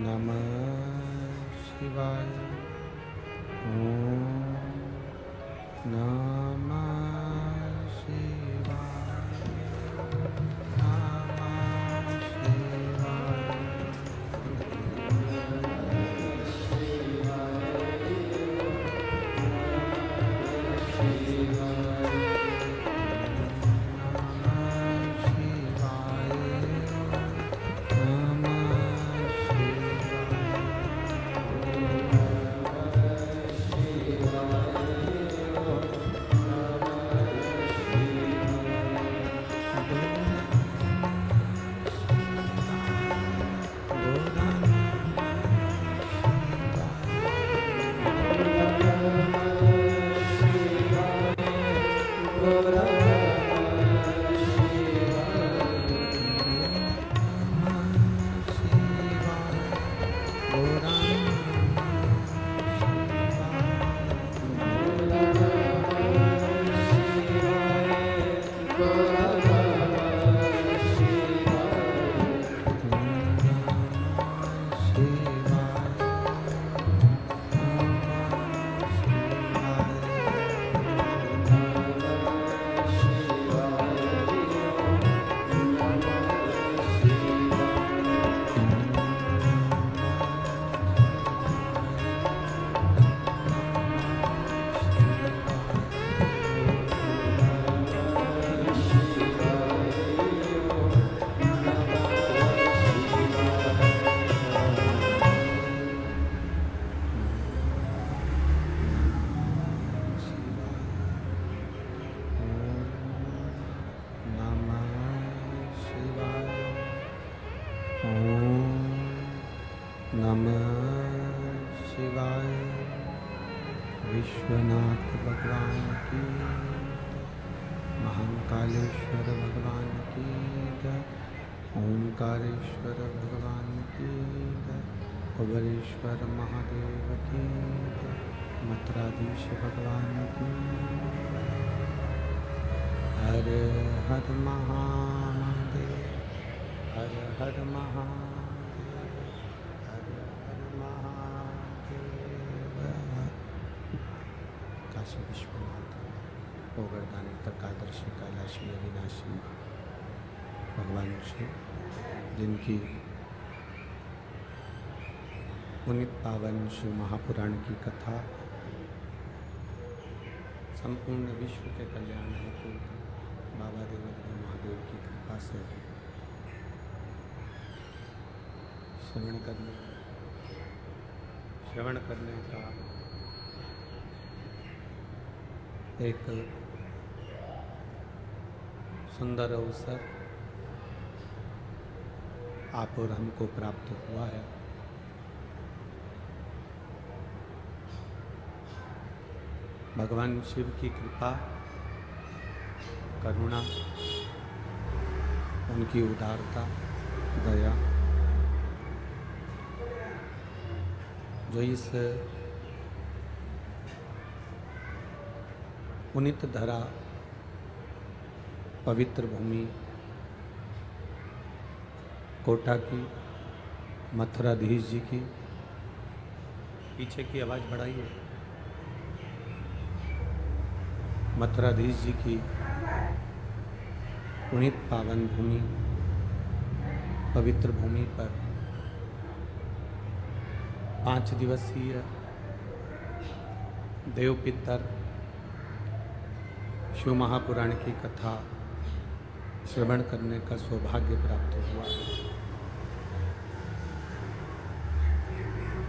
नमः शिवाय। ओम नमः शिवाय। नमः शिवाय। विश्वनाथ भगवान की, महाकालेश्वर भगवान की जय, ओंकारेश्वर भगवान की जय, कुबेरेश्वर महादेव की जय, मथुराधीश भगवान की। हर हर महादेव, हर हर महादेव, हर हर महादेव। काशी विश्वनाथ, गोवर्धनी तर्कादर्शी, कैलाशी, अविनाशी भगवान शिव, जिनकी पुनित पावन शिव महापुराण की कथा संपूर्ण विश्व के कल्याण हेतु बाबा देवोत्तम महादेव की कृपा से श्रवण करने का एक सुंदर अवसर आप और हमको प्राप्त हुआ है। भगवान शिव की कृपा, करुणा, उनकी उदारता, दया, जो इस पुनित धरा पवित्र भूमि कोटा की, मथुराधीश जी की, पीछे की आवाज़ बढ़ाइए, मथुराधीश जी की पुनित पावन भूमि, पवित्र भूमि पर 5 दिवसीय देव पितर शिव महापुराण की कथा श्रवण करने का सौभाग्य प्राप्त हुआ।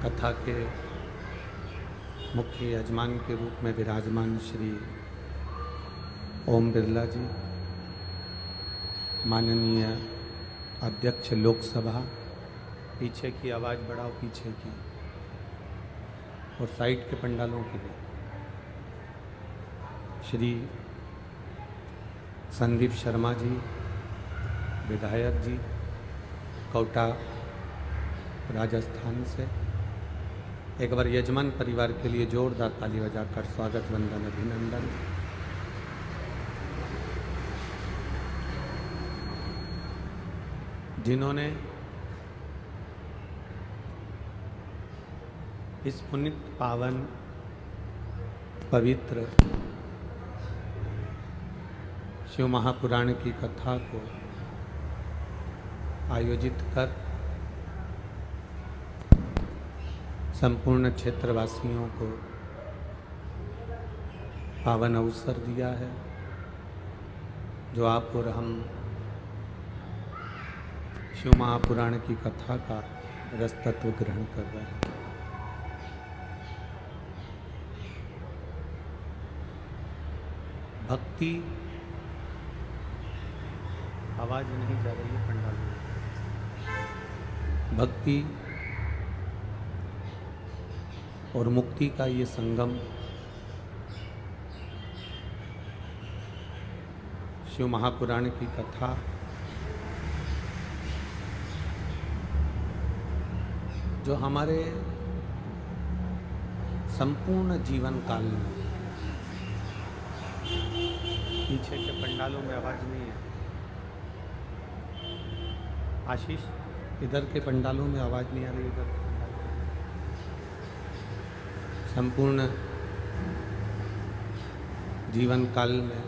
कथा के मुख्य यजमान के रूप में विराजमान श्री ओम बिरला जी, माननीय अध्यक्ष लोकसभा, पीछे की आवाज़ बढ़ाओ, पीछे की, और साइड के पंडालों की भी, श्री संदीप शर्मा जी, विधायक जी, कोटा राजस्थान से। एक बार यजमान परिवार के लिए जोरदार ताली बजाकर स्वागत, वंदन, अभिनंदन। जिन्होंने इस पुनित पावन पवित्र शिव महापुराण की कथा को आयोजित कर संपूर्ण क्षेत्रवासियों को पावन अवसर दिया है, जो आप और हम शिव महापुराण की कथा का रस तत्व ग्रहण कर रहे हैं। भक्ति, आवाज नहीं जा रही है पंडाल में। भक्ति और मुक्ति का ये संगम शिव महापुराण की कथा जो हमारे संपूर्ण जीवन काल में, पीछे के पंडालों में आवाज नहीं है, आशीष इधर के पंडालों में आवाज नहीं आ रही, इधर संपूर्ण जीवन काल में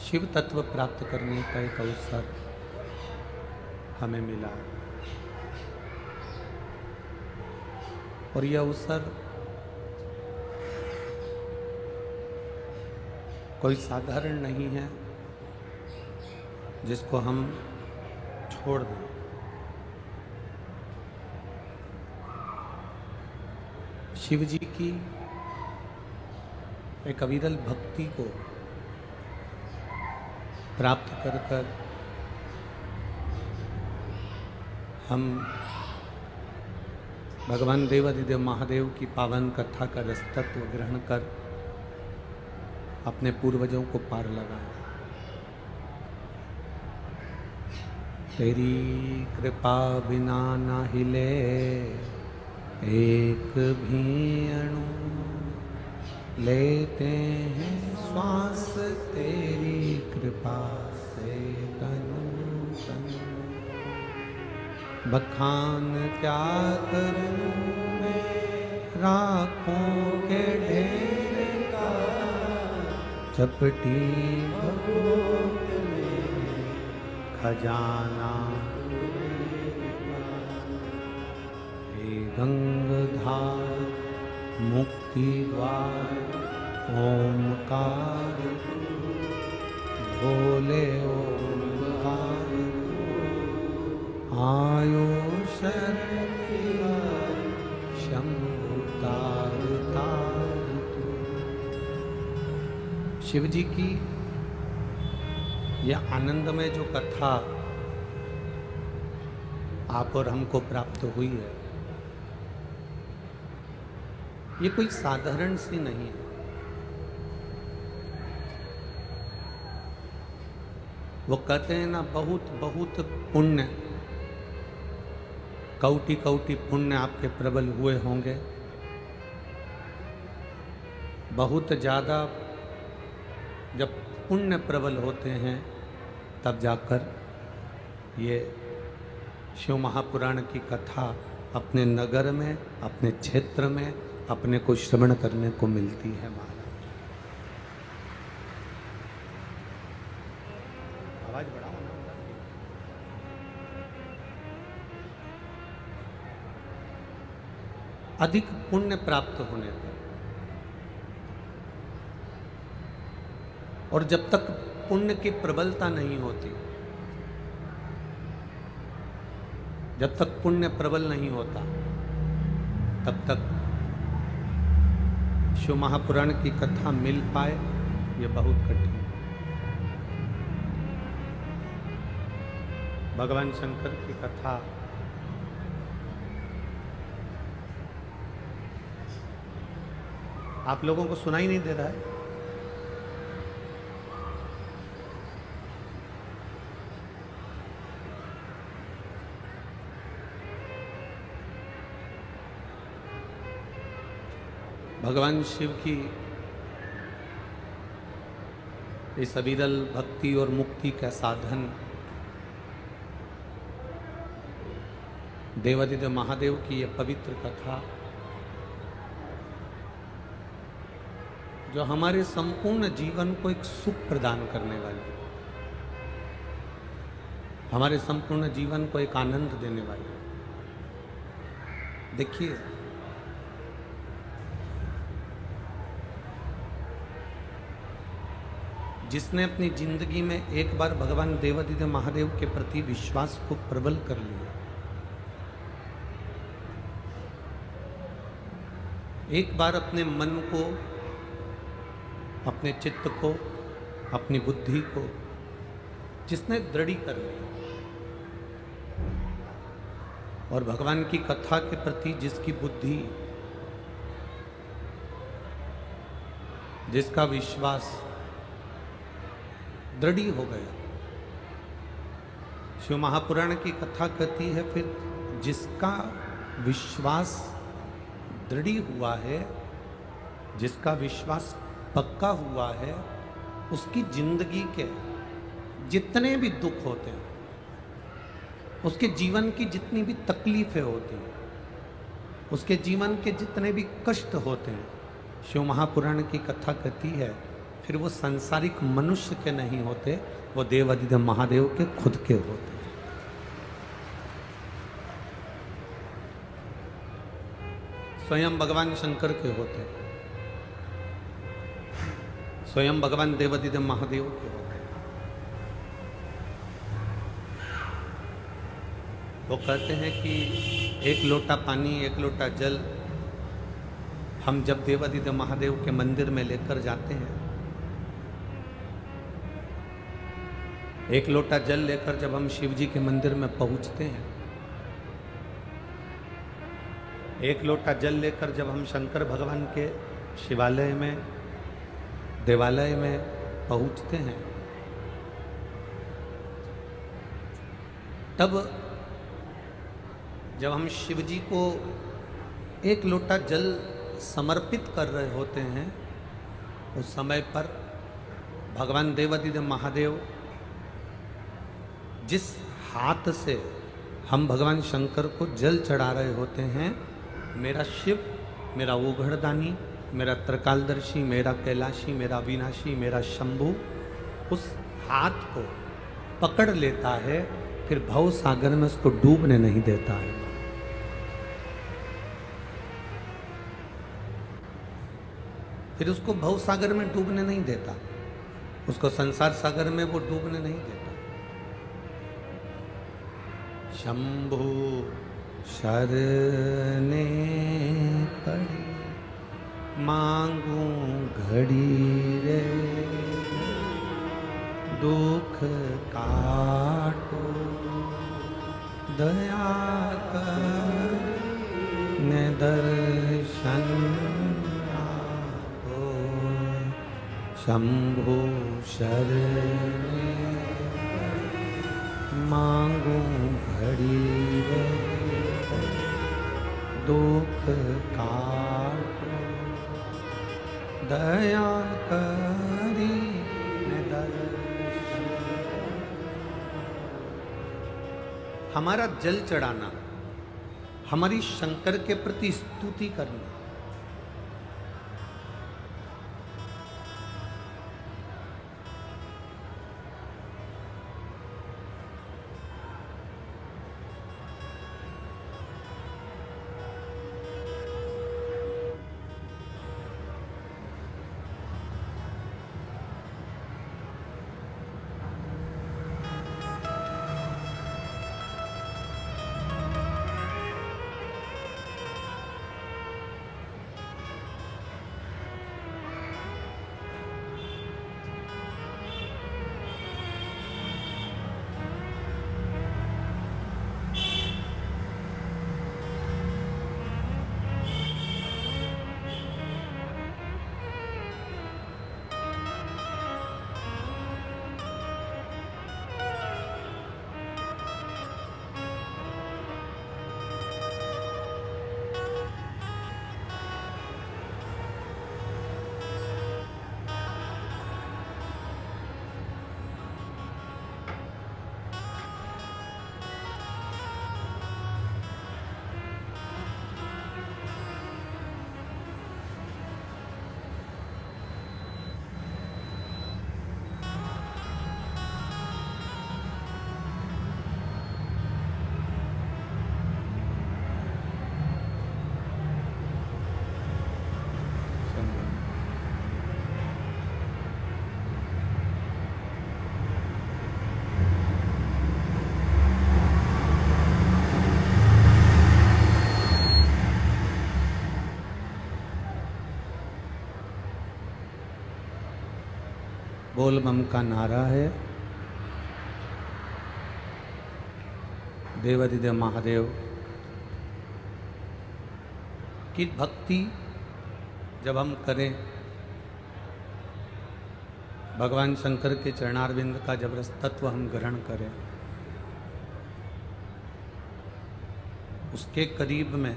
शिव तत्व प्राप्त करने का एक अवसर हमें मिला और यह अवसर कोई साधारण नहीं है जिसको हम छोड़ दें। शिव जी की एक अविरल भक्ति को प्राप्त कर कर हम भगवान देवाधिदेव महादेव की पावन कथा का रस तत्व ग्रहण कर अपने पूर्वजों को पार लगाएं। तेरी कृपा बिना ना हिले एक भी अणु, लेते हैं श्वास तेरी कृपा से तनु तनु। बखान क्या करूं मैं राखों के ढेर का, चपटी भगवत में खजाना। हे गंगाधार मुक्ति द्वार ओमकार, भोले ओमकार आयो शरण शंभु तार तार। शिव जी की यह आनंदमय जो कथा आप और हमको प्राप्त हुई है, ये कोई साधारण सी नहीं है। वो कहते हैं ना, बहुत बहुत पुण्य, कौटि कौटि पुण्य आपके प्रबल हुए होंगे, बहुत ज़्यादा जब पुण्य प्रबल होते हैं तब जाकर ये शिव महापुराण की कथा अपने नगर में, अपने क्षेत्र में अपने को श्रवण करने को मिलती है। महाराज आवाज बढ़ाओ ना। अधिक पुण्य प्राप्त होने पर, और जब तक पुण्य की प्रबलता नहीं होती, जब तक पुण्य प्रबल नहीं होता, तब तक शिव महापुराण की कथा मिल पाए ये बहुत कठिन। भगवान शंकर की कथा आप लोगों को सुनाई नहीं दे रहा है? भगवान शिव की इस अविरल भक्ति और मुक्ति का साधन देवादिदेव महादेव की ये पवित्र कथा जो हमारे संपूर्ण जीवन को एक सुख प्रदान करने वाली है, हमारे संपूर्ण जीवन को एक आनंद देने वाली है। देखिए, जिसने अपनी जिंदगी में एक बार भगवान देवादिदेव महादेव के प्रति विश्वास को प्रबल कर लिया, एक बार अपने मन को, अपने चित्त को, अपनी बुद्धि को जिसने दृढ़ी कर लिया और भगवान की कथा के प्रति जिसकी बुद्धि, जिसका विश्वास दृढ़ी हो गया, शिव महापुराण की कथा कहती है, फिर जिसका विश्वास दृढ़ी हुआ है, जिसका विश्वास पक्का हुआ है, उसकी जिंदगी के जितने भी दुख होते हैं, उसके जीवन की जितनी भी तकलीफें होती हैं, उसके जीवन के जितने भी कष्ट होते हैं, शिव महापुराण की कथा कहती है, फिर वो सांसारिक मनुष्य के नहीं होते, वो देवादिदेव महादेव के खुद के होते हैं। स्वयं भगवान शंकर के होते हैं, स्वयं भगवान देवादिदेव महादेव के होते हैं। वो कहते हैं कि एक लोटा पानी, एक लोटा जल हम जब देवादिदेव महादेव के मंदिर में लेकर जाते हैं, एक लोटा जल लेकर जब हम शिव जी के मंदिर में पहुंचते हैं, एक लोटा जल लेकर जब हम शंकर भगवान के शिवालय में, देवालय में पहुंचते हैं, तब जब हम शिव जी को एक लोटा जल समर्पित कर रहे होते हैं, उस समय पर भगवान देवादिदेव महादेव जिस हाथ से हम भगवान शंकर को जल चढ़ा रहे होते हैं, मेरा शिव, मेरा ओघड़दानी, मेरा त्रिकालदर्शी, मेरा कैलाशी, मेरा अविनाशी, मेरा शंभु उस हाथ को पकड़ लेता है, फिर भव सागर में उसको डूबने नहीं देता है। फिर उसको भव सागर में डूबने नहीं देता, उसको संसार सागर में वो डूबने नहीं देता। शंभु शरने पड़ी मांगू घड़ी रे, दुख काटो दया कर ने दर्शन आपो। शंभु शरणे मांगू घड़ी रे, दुख काटो दया करी ने दर्शन। हमारा जल चढ़ाना, हमारी शंकर के प्रति स्तुति करना, बोल बम का नारा है। देवाधिदेव महादेव की भक्ति जब हम करें, भगवान शंकर के चरणारविंद का जब रस तत्व हम ग्रहण करें, उसके करीब में,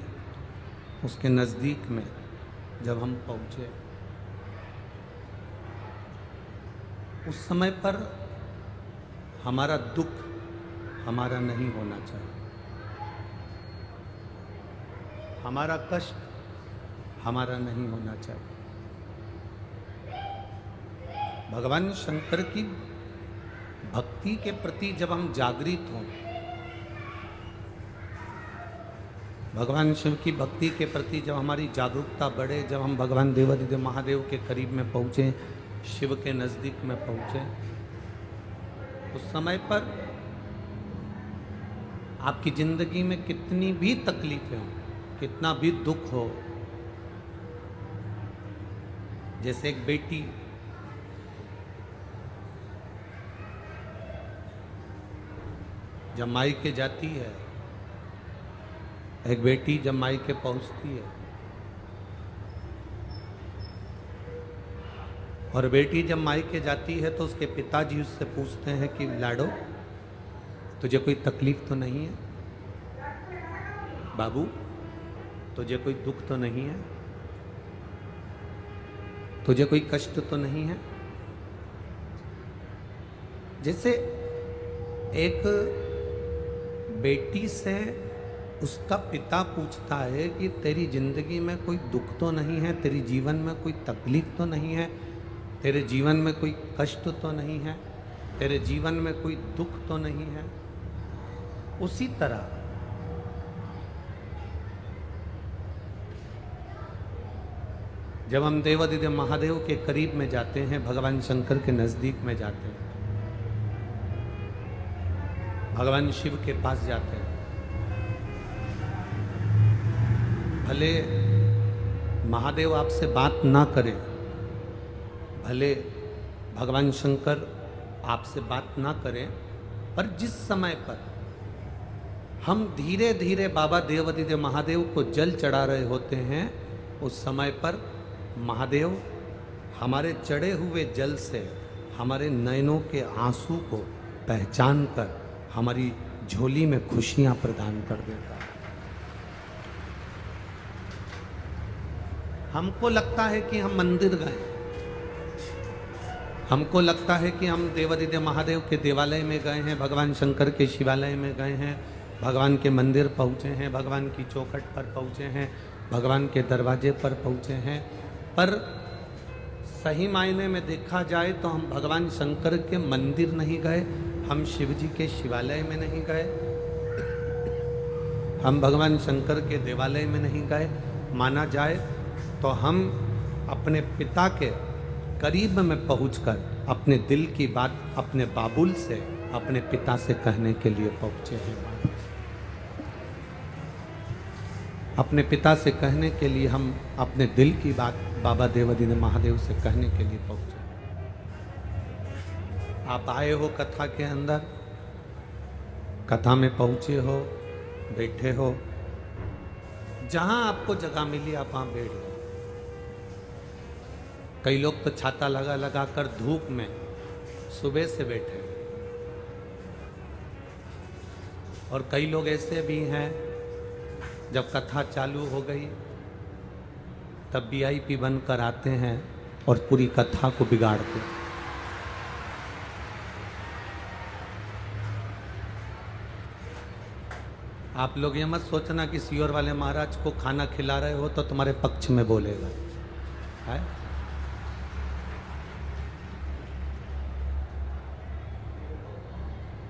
उसके नज़दीक में जब हम पहुँचे, उस समय पर हमारा दुख हमारा नहीं होना चाहिए, हमारा कष्ट हमारा नहीं होना चाहिए। भगवान शंकर की भक्ति के प्रति जब हम जागृत हों, भगवान शिव की भक्ति के प्रति जब हमारी जागरूकता बढ़े, जब हम भगवान देवाधिदेव महादेव के करीब में पहुँचें, शिव के नज़दीक में पहुँचें, उस समय पर आपकी ज़िंदगी में कितनी भी तकलीफें हों, कितना भी दुख हो, जैसे एक बेटी जब मायके जाती है, एक बेटी जब मायके पहुंचती है, और बेटी जब मायके जाती है तो उसके पिताजी उससे पूछते हैं कि लाडो, तुझे कोई तकलीफ तो नहीं है? बाबू, तुझे कोई दुख तो नहीं है? तुझे कोई कष्ट तो नहीं है? जैसे एक बेटी से उसका पिता पूछता है कि तेरी जिंदगी में कोई दुख तो नहीं है, तेरी जीवन में कोई तकलीफ तो नहीं है, तेरे जीवन में कोई कष्ट तो नहीं है, तेरे जीवन में कोई दुख तो नहीं है। उसी तरह जब हम देवाधिदेव महादेव के करीब में जाते हैं, भगवान शंकर के नज़दीक में जाते हैं, भगवान शिव के पास जाते हैं, भले महादेव आपसे बात ना करें, भले भगवान शंकर आपसे बात ना करें, पर जिस समय पर हम धीरे धीरे बाबा देवाधिदेव महादेव को जल चढ़ा रहे होते हैं, उस समय पर महादेव हमारे चढ़े हुए जल से हमारे नयनों के आंसू को पहचान कर हमारी झोली में खुशियां प्रदान कर देता है। हमको लगता है कि हम मंदिर गए, हमको लगता है कि हम देवाधिदेव महादेव के देवालय में गए हैं, भगवान शंकर के शिवालय में गए हैं, भगवान के मंदिर पहुँचे हैं, भगवान की चौखट पर पहुँचे हैं, भगवान के दरवाजे पर पहुँचे हैं। पर सही मायने में देखा जाए तो हम भगवान शंकर के मंदिर नहीं गए, हम शिव जी के शिवालय में नहीं गए, हम भगवान शंकर के देवालय में नहीं गए। माना जाए तो हम अपने पिता के करीब में पहुंचकर अपने दिल की बात अपने बाबुल से, अपने पिता से कहने के लिए पहुंचे हैं। अपने पिता से कहने के लिए हम अपने दिल की बात बाबा देवाधिदेव महादेव से कहने के लिए पहुंचे। आप आए हो कथा के अंदर, कथा में पहुंचे हो, बैठे हो, जहां आपको जगह मिली आप वहां बैठ गए। कई लोग तो छाता लगा लगा कर धूप में सुबह से बैठे, और कई लोग ऐसे भी हैं जब कथा चालू हो गई तब VIP बनकर आते हैं और पूरी कथा को बिगाड़ते हैं। आप लोग ये मत सोचना कि सियोर वाले महाराज को खाना खिला रहे हो तो तुम्हारे पक्ष में बोलेगा, है?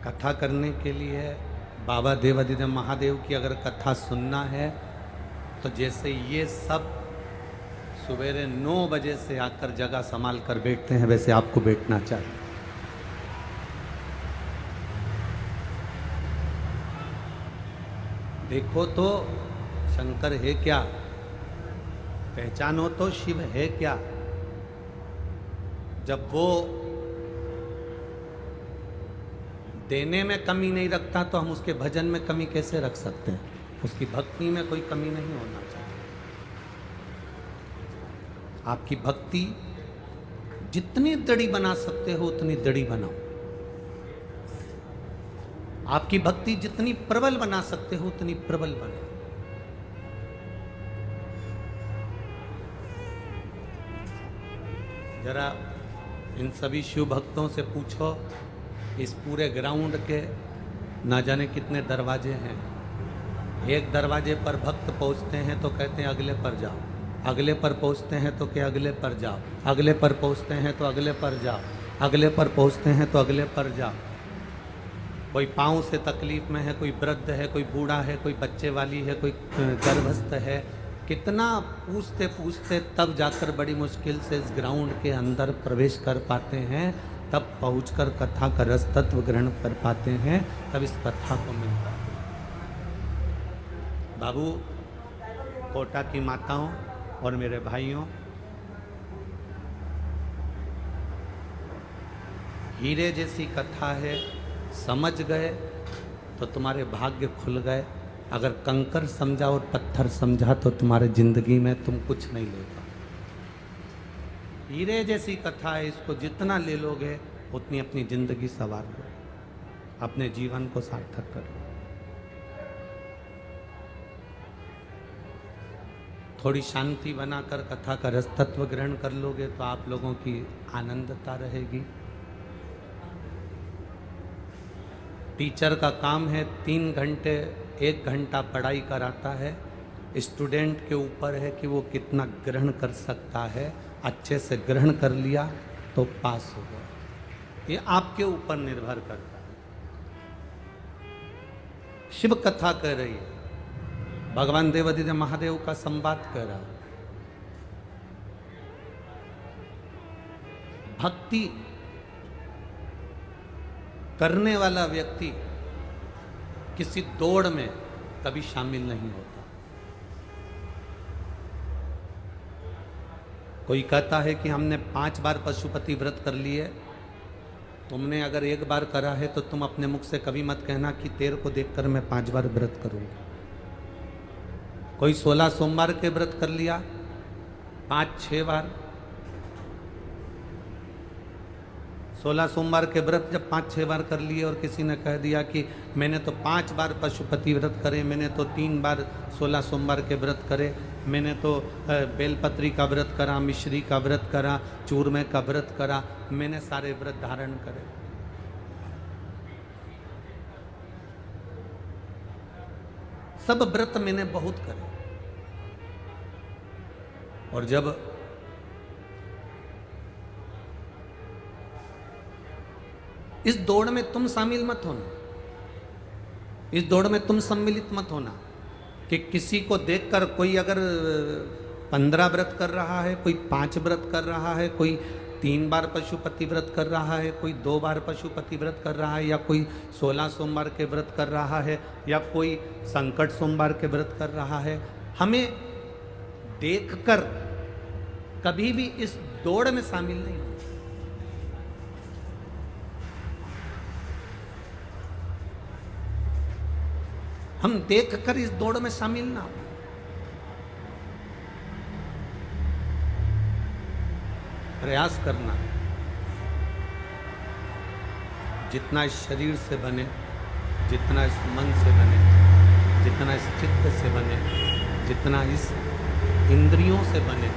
कथा करने के लिए बाबा देवाधिदेव महादेव की अगर कथा सुनना है तो जैसे ये सब सवेरे 9 बजे से आकर जगह संभाल कर बैठते हैं, वैसे आपको बैठना चाहिए। देखो तो शंकर है क्या, पहचानो तो शिव है क्या। जब वो देने में कमी नहीं रखता तो हम उसके भजन में कमी कैसे रख सकते हैं? उसकी भक्ति में कोई कमी नहीं होना चाहिए। आपकी भक्ति जितनी दृढ़ी बना सकते हो उतनी दृढ़ी बनाओ। आपकी भक्ति जितनी प्रबल बना सकते हो उतनी प्रबल बनाओ। जरा इन सभी शिव भक्तों से पूछो, इस पूरे ग्राउंड के ना जाने कितने दरवाजे हैं। एक दरवाजे पर भक्त पहुंचते हैं तो कहते हैं अगले पर जाओ, अगले पर पहुंचते हैं तो क्या अगले पर जाओ, अगले पर पहुंचते हैं तो अगले पर जाओ, अगले पर पहुंचते हैं तो अगले पर जाओ। कोई पाँव से तकलीफ में है, कोई वृद्ध है, कोई बूढ़ा है, कोई बच्चे वाली है, कोई गर्भस्थ है। कितना पूछते पूछते तब जाकर बड़ी मुश्किल से इस ग्राउंड के अंदर प्रवेश कर पाते हैं, तब पहुंचकर कथा का रस तत्व ग्रहण कर पाते हैं, तब इस कथा को मिल पाते हैं। बाबू, कोटा की माताओं और मेरे भाइयों, हीरे जैसी कथा है, समझ गए तो तुम्हारे भाग्य खुल गए। अगर कंकर समझा और पत्थर समझा तो तुम्हारे जिंदगी में तुम कुछ नहीं ले पाओ। हीरे जैसी कथा है, इसको जितना ले लोगे उतनी अपनी जिंदगी संवार लो, अपने जीवन को सार्थक कर लो। थोड़ी शांति बनाकर कथा का रस तत्व ग्रहण कर लोगे तो आप लोगों की आनंदता रहेगी। टीचर का काम है 3 घंटे 1 घंटा पढ़ाई कराता है, स्टूडेंट के ऊपर है कि वो कितना ग्रहण कर सकता है। अच्छे से ग्रहण कर लिया तो पास हो गया, ये आपके ऊपर निर्भर करता है। शिव कथा कह रही है, भगवान देवादिदेव महादेव का संवाद कर रहा है। भक्ति करने वाला व्यक्ति किसी दौड़ में कभी शामिल नहीं होता। कोई कहता है कि हमने 5 बार पशुपति व्रत कर लिए, तुमने अगर 1 बार करा है तो तुम अपने मुख से कभी मत कहना कि तेरे को देखकर मैं 5 बार व्रत करूंगा। कोई 16 सोमवार के व्रत कर लिया 5-6 बार, 16 सोमवार के व्रत जब 5-6 बार कर लिए और किसी ने कह दिया कि मैंने तो 5 बार पशुपति व्रत करे, मैंने तो 3 बार 16 सोमवार के व्रत करे, मैंने तो बेलपत्री का व्रत करा, मिश्री का व्रत करा, चूरमे का व्रत करा, मैंने सारे व्रत धारण करे। सब व्रत मैंने बहुत करे। और जब इस दौड़ में तुम शामिल मत होना, इस दौड़ में तुम सम्मिलित मत होना कि किसी को देखकर कोई अगर 15 व्रत कर रहा है, कोई 5 व्रत कर रहा है, कोई 3 बार पशुपति व्रत कर रहा है, कोई 2 बार पशुपति व्रत कर रहा है, या कोई 16 सोमवार के व्रत कर रहा है, या कोई संकट सोमवार के व्रत कर रहा है। हमें देखकर कभी भी इस दौड़ में शामिल नहीं होना। हम देखकर इस दौड़ में शामिल ना हो। प्रयास करना जितना इस शरीर से बने, जितना इस मन से बने, जितना इस चित्त से बने, जितना इस इंद्रियों से बने,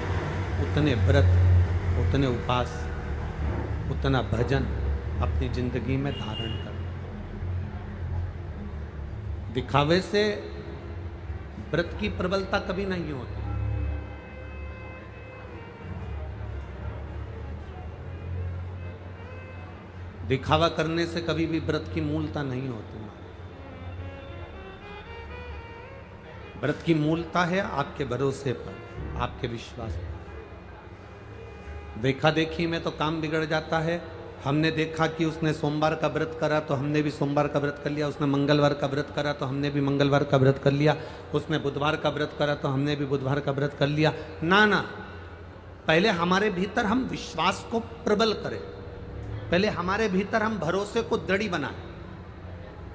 उतने व्रत, उतने उपास, उतना भजन अपनी जिंदगी में धारण करना। दिखावे से व्रत की प्रबलता कभी नहीं होती। दिखावा करने से कभी भी व्रत की मूलता नहीं होती। व्रत की मूलता है आपके भरोसे पर, आपके विश्वास पर। देखा देखी में तो काम बिगड़ जाता है। हमने देखा कि उसने सोमवार का व्रत करा तो हमने भी सोमवार का व्रत कर लिया, उसने मंगलवार का व्रत करा तो हमने भी मंगलवार का व्रत कर लिया, उसने बुधवार का व्रत करा तो हमने भी बुधवार का व्रत कर लिया। ना ना, पहले हमारे भीतर हम विश्वास को प्रबल करें, पहले हमारे भीतर हम भरोसे को दृढ़ बनाएं,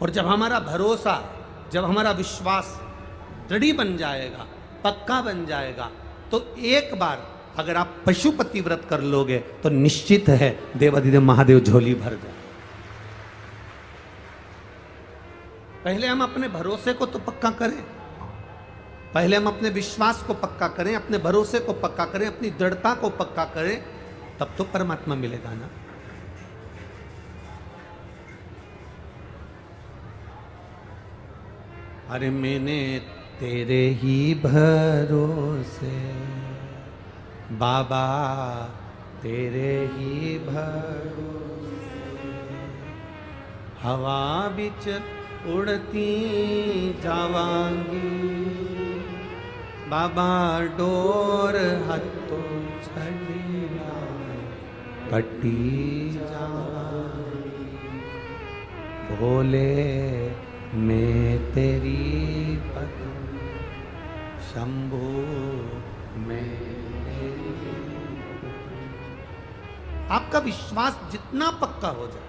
और जब हमारा भरोसा, जब हमारा विश्वास दृढ़ बन जाएगा, पक्का बन जाएगा, तो एक बार अगर आप पशुपति व्रत कर लोगे तो निश्चित है देवाधिदेव महादेव झोली भर जाए। पहले हम अपने भरोसे को तो पक्का करें, पहले हम अपने विश्वास को पक्का करें, अपने भरोसे को पक्का करें, अपनी दृढ़ता को पक्का करें, तब तो परमात्मा मिलेगा ना। अरे मैंने तेरे ही भरोसे बाबा, तेरे ही भरोसे हवा बिच उड़ती जावांगी, बाबा डोर हथों छड़िया कटी जावांगी, भोले मैं तेरी पद शंभु मैं तेरी। आपका विश्वास जितना पक्का हो जाए,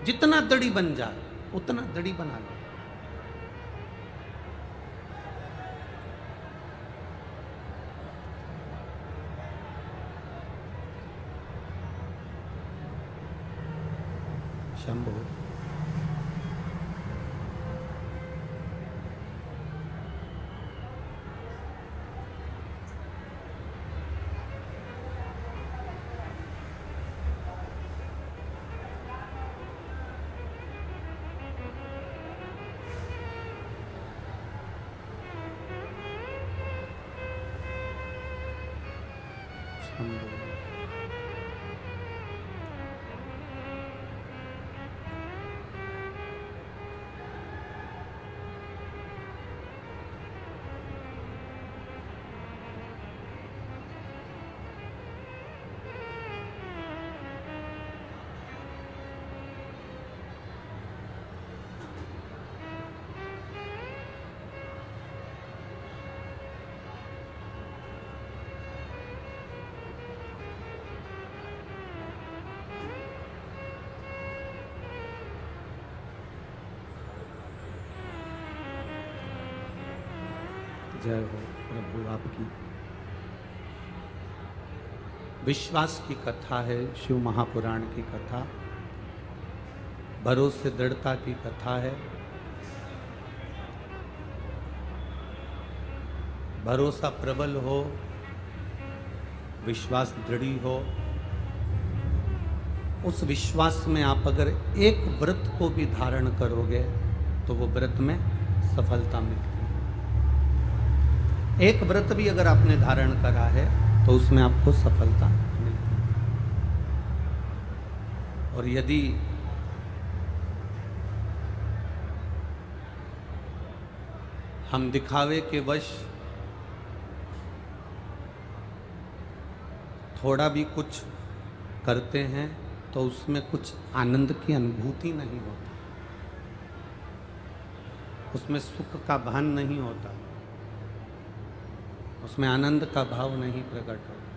जितना दृढ़ बन जाए, उतना दृढ़ बना लो। शंभु जय हो प्रभु आपकी। विश्वास की कथा है, शिव महापुराण की कथा, भरोसे दृढ़ता की कथा है। भरोसा प्रबल हो, विश्वास दृढ़ हो, उस विश्वास में आप अगर एक व्रत को भी धारण करोगे तो वो व्रत में सफलता मिलती है। एक व्रत भी अगर आपने धारण करा है तो उसमें आपको सफलता मिलती है। और यदि हम दिखावे के वश थोड़ा भी कुछ करते हैं तो उसमें कुछ आनंद की अनुभूति नहीं होती, उसमें सुख का भान नहीं होता, उसमें आनंद का भाव नहीं प्रकट होता।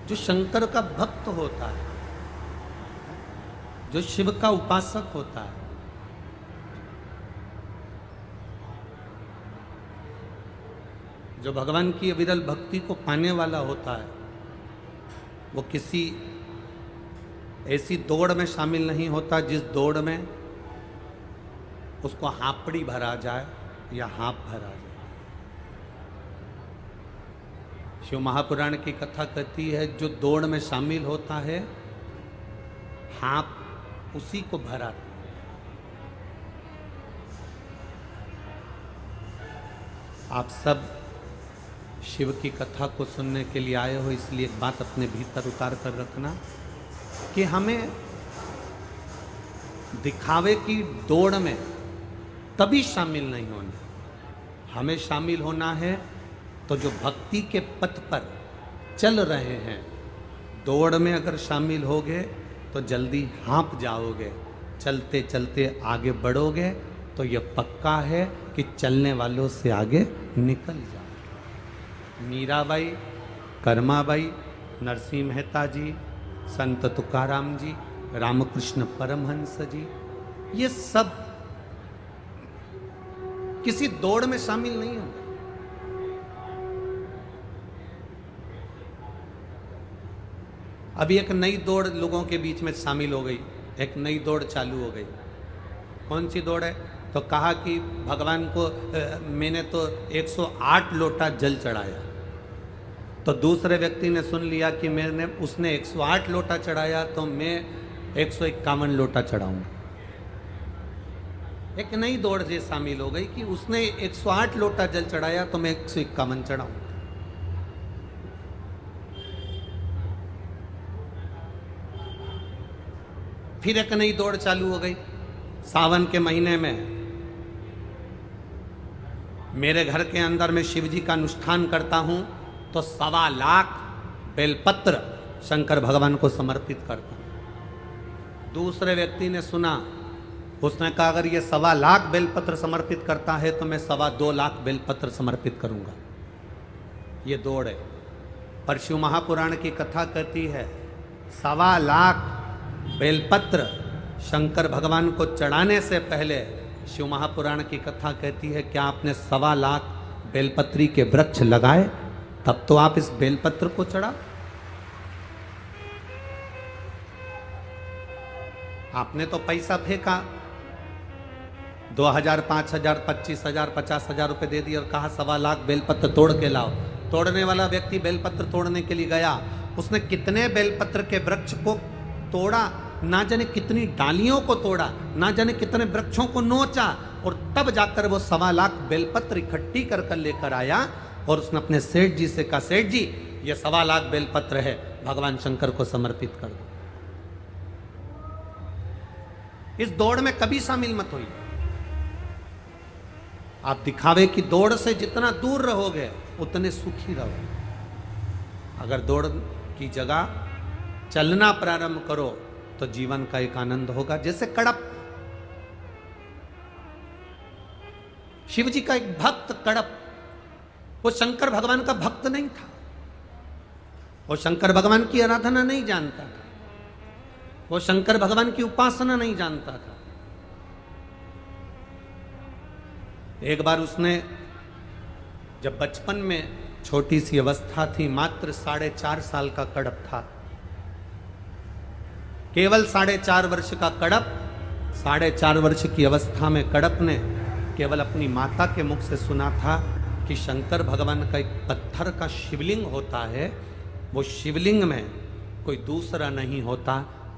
जो शंकर का भक्त होता है, जो शिव का उपासक होता है, जो भगवान की अविरल भक्ति को पाने वाला होता है, वो किसी ऐसी दौड़ में शामिल नहीं होता जिस दौड़ में उसको हापड़ी भरा जाए या हाप भरा जाए। शिव महापुराण की कथा कहती है जो दौड़ में शामिल होता है, हाप उसी को भराती। आप सब शिव की कथा को सुनने के लिए आए हो, इसलिए एक बात अपने भीतर उतार कर रखना कि हमें दिखावे की दौड़ में तभी शामिल नहीं होना। हमें शामिल होना है तो जो भक्ति के पथ पर चल रहे हैं, दौड़ में अगर शामिल होगे तो जल्दी हाँप जाओगे, चलते चलते आगे बढ़ोगे तो यह पक्का है कि चलने वालों से आगे निकल जाओगे। मीराबाई, कर्माबाई, नरसिंह मेहता जी, संत तुकाराम जी, रामकृष्ण परमहंस जी, ये सब किसी दौड़ में शामिल नहीं होंगे। अभी एक नई दौड़ लोगों के बीच में शामिल हो गई, एक नई दौड़ चालू हो गई। कौन सी दौड़ है? तो कहा कि भगवान को मैंने तो 108 लोटा जल चढ़ाया। तो दूसरे व्यक्ति ने सुन लिया कि उसने 108 लोटा चढ़ाया तो मैं 151 लोटा चढ़ाऊंगा। एक नई दौड़ से शामिल हो गई कि उसने 108 लोटा जल चढ़ाया तो मैं 151 चढ़ाऊंगा। फिर एक नई दौड़ चालू हो गई। सावन के महीने में मेरे घर के अंदर मैं शिव जी का अनुष्ठान करता हूं तो 1.25 लाख बेलपत्र शंकर भगवान को समर्पित करता हूं। दूसरे व्यक्ति ने सुना, उसने कहा अगर ये 1.25 लाख बेलपत्र समर्पित करता है तो मैं 2.25 लाख बेलपत्र समर्पित करूंगा। ये दौड़ है। पर शिव महापुराण की कथा कहती है 1.25 लाख बेलपत्र शंकर भगवान को चढ़ाने से पहले शिव महापुराण की कथा कहती है क्या आपने 1.25 लाख बेलपत्री के वृक्ष लगाए तब तो आप इस बेलपत्र को चढ़ा। आपने तो पैसा फेंका, 2000, 5000, 25,000, 50,000 रुपए दे दिए और कहा 1.25 लाख बेलपत्र तोड़ के लाओ। तोड़ने वाला व्यक्ति बेलपत्र तोड़ने के लिए गया, उसने कितने बेलपत्र के वृक्ष को तोड़ा, ना जाने कितनी डालियों को तोड़ा, ना जाने कितने वृक्षों को नोचा, और तब जाकर वो 1.25 लाख बेलपत्र इकट्ठी कर लेकर आया और उसने अपने सेठ जी से कहा सेठ जी ये 1.25 लाख बेलपत्र है, भगवान शंकर को समर्पित कर दो। इस दौड़ में कभी शामिल मत होइए। आप दिखावे की दौड़ से जितना दूर रहोगे उतने सुखी रहोगे। अगर दौड़ की जगह चलना प्रारंभ करो तो जीवन का एक आनंद होगा। जैसे कड़प, शिव जी का एक भक्त कड़प, वो शंकर भगवान का भक्त नहीं था, वो शंकर भगवान की आराधना नहीं जानता था, वो शंकर भगवान की उपासना नहीं जानता था। एक बार उसने जब बचपन में छोटी सी अवस्था थी, मात्र 4.5 साल का कड़प था, केवल 4.5 वर्ष का कड़प, 4.5 वर्ष की अवस्था में कड़प ने केवल अपनी माता के मुख से सुना था कि शंकर भगवान का एक पत्थर का शिवलिंग होता है, वो शिवलिंग में कोई दूसरा नहीं होता,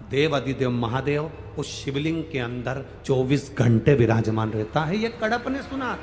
देव अधिदेव महादेव उस शिवलिंग के अंदर 24 घंटे विराजमान रहता है। ये कड़प ने सुना।